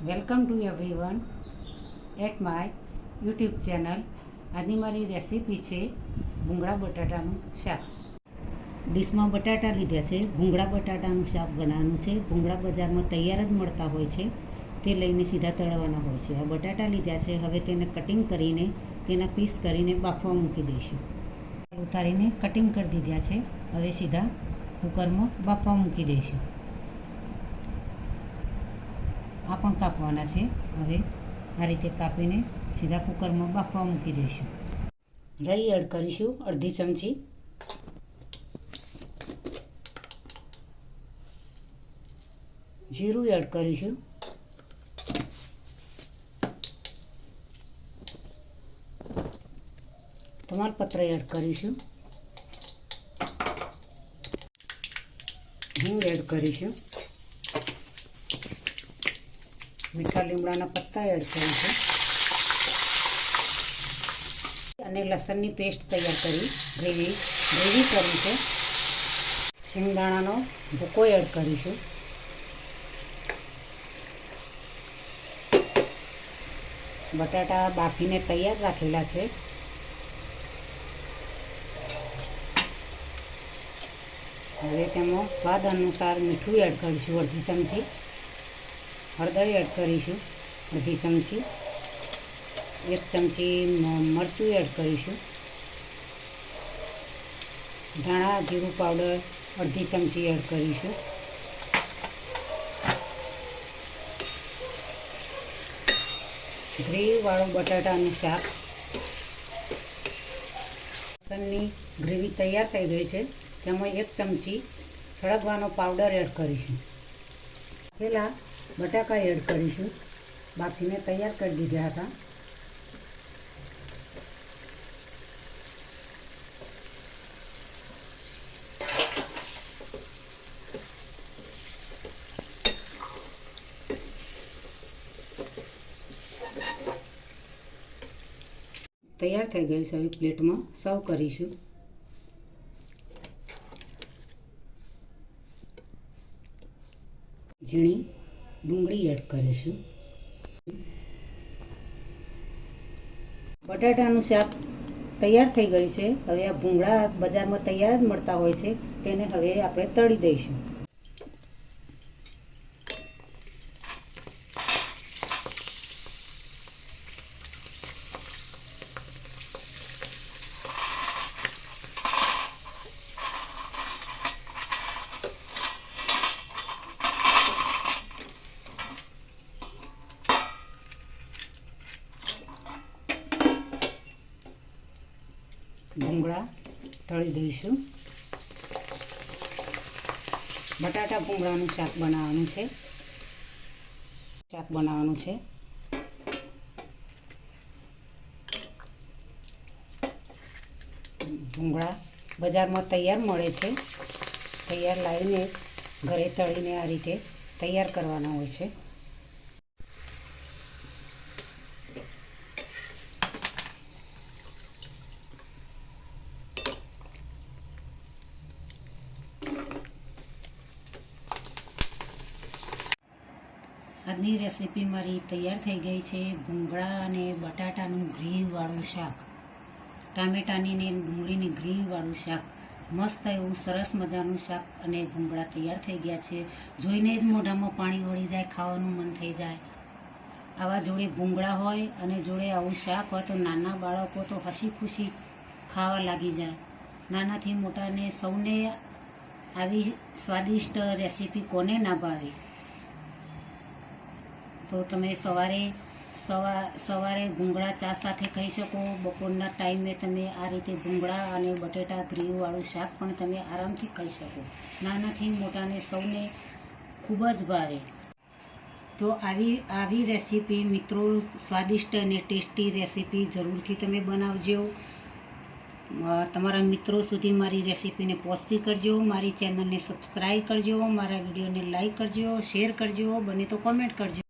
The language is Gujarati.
Welcome to everyone at my YouTube channel. આજની મારી રેસીપી છે ભૂંગળા બટાટાનું શાક. ડીશમાં બટાટા લીધા છે. ભૂંગળા બટાટાનું શાક બનાવવાનું છે. ભૂંગળા બજારમાં તૈયાર જ મળતા હોય છે, તે લઈને સીધા તળવાના હોય છે. આ બટાટા લીધા છે. હવે તેને કટિંગ કરીને તેના પીસ કરીને બાફવા મૂકી દઈશું. ઉતારીને કટિંગ કરી દીધા છે. હવે સીધા કુકરમાં બાફવા મૂકી દઈશું. આ પણ કાપવાના છે. હવે આ રીતે કાપીને સીધા કુકરમાં બાફવા મૂકી દઈશું. રાઈ એડ કરીશું અડધી ચમચી. જીરું એડ કરીશું. તમાલપત્ર એડ કરીશું. હિંગ એડ કરીશું. મીઠા લીમડાના પત્તા એડ કરીશું અને લસણની પેસ્ટ તૈયાર કરી ગ્રેવી કરી છે. શિંગદાણાનો ભૂકો એડ કરીશું. બટાટા બાફીને તૈયાર રાખેલા છે. હવે તેમાં સ્વાદ અનુસાર મીઠું એડ કરીશું અડધી ચમચી. હળદર એડ કરીશું અડધી ચમચી. 1 ચમચી મરચું એડ કરીશું. ધાણા જીરું પાવડર અડધી ચમચી એડ કરીશું. ગ્રેવીવાળું બટાટાનું શાક. લસણની ગ્રેવી તૈયાર થઈ ગઈ છે. તેમાં 1 ચમચી સળગવાનો પાવડર એડ કરીશું. પહેલાં બટાકા એડ કરીશું. બાફીને તૈયાર કરી દીધા હતા. તૈયાર થઈ ગયું છે. હવે પ્લેટમાં સર્વ કરીશું. ઝીણી ડુંગળી એડ કરીશું. બટાટાનું શાક તૈયાર થઈ ગયું છે. હવે આ ભૂંગળા બજારમાં તૈયાર જ મળતા હોય છે, તેને હવે આપણે તળી દઈશું. ભૂંગળા તળી દઈશું. બટાટા ભૂંગળાનું શાક બનાવવાનું છે. ભૂંગળા બજારમાં તૈયાર મળે છે. તૈયાર લાવીને ઘરે તળીને આ રીતે તૈયાર કરવાના હોય છે. આજની રેસીપી મારી તૈયાર થઈ ગઈ છે. ભૂંગળા અને બટાટાનું ગ્રેવીવાળું શાક, ટામેટાની ને ડુંગળીની ગ્રેવીવાળું શાક. મસ્ત એવું સરસ મજાનું શાક અને ભૂંગળા તૈયાર થઈ ગયા છે. જોઈને જ મોઢામાં પાણી વળી જાય, ખાવાનું મન થઈ જાય. આવા જોડે ભૂંગળા હોય અને જોડે આવું શાક હોય તો નાના બાળકો તો હસી ખુશી ખાવા લાગી જાય. નાનાથી મોટાને સૌને આવી સ્વાદિષ્ટ રેસીપી કોને ના ભાવે. તો તમે સવારે ભૂંગળા ચા સાથે ખાઈ શકો. બપોરના ટાઈમે તમે આ રીતે ભૂંગળા અને બટેટા ગ્રેવીવાળું શાક પણ તમે આરામથી ખાઈ શકો. નાનાથી મોટાને સૌને ખૂબ જ ભાવે. તો આવી રેસીપી મિત્રો, સ્વાદિષ્ટ અને ટેસ્ટી રેસીપી જરૂરથી તમે બનાવજો. તમારા મિત્રો સુધી મારી રેસીપીને પહોંચતી કરજો. મારી ચેનલને સબસ્ક્રાઈબ કરજો. મારા વિડીયોને લાઈક કરજો, શેર કરજો, બને તો કોમેન્ટ કરજો.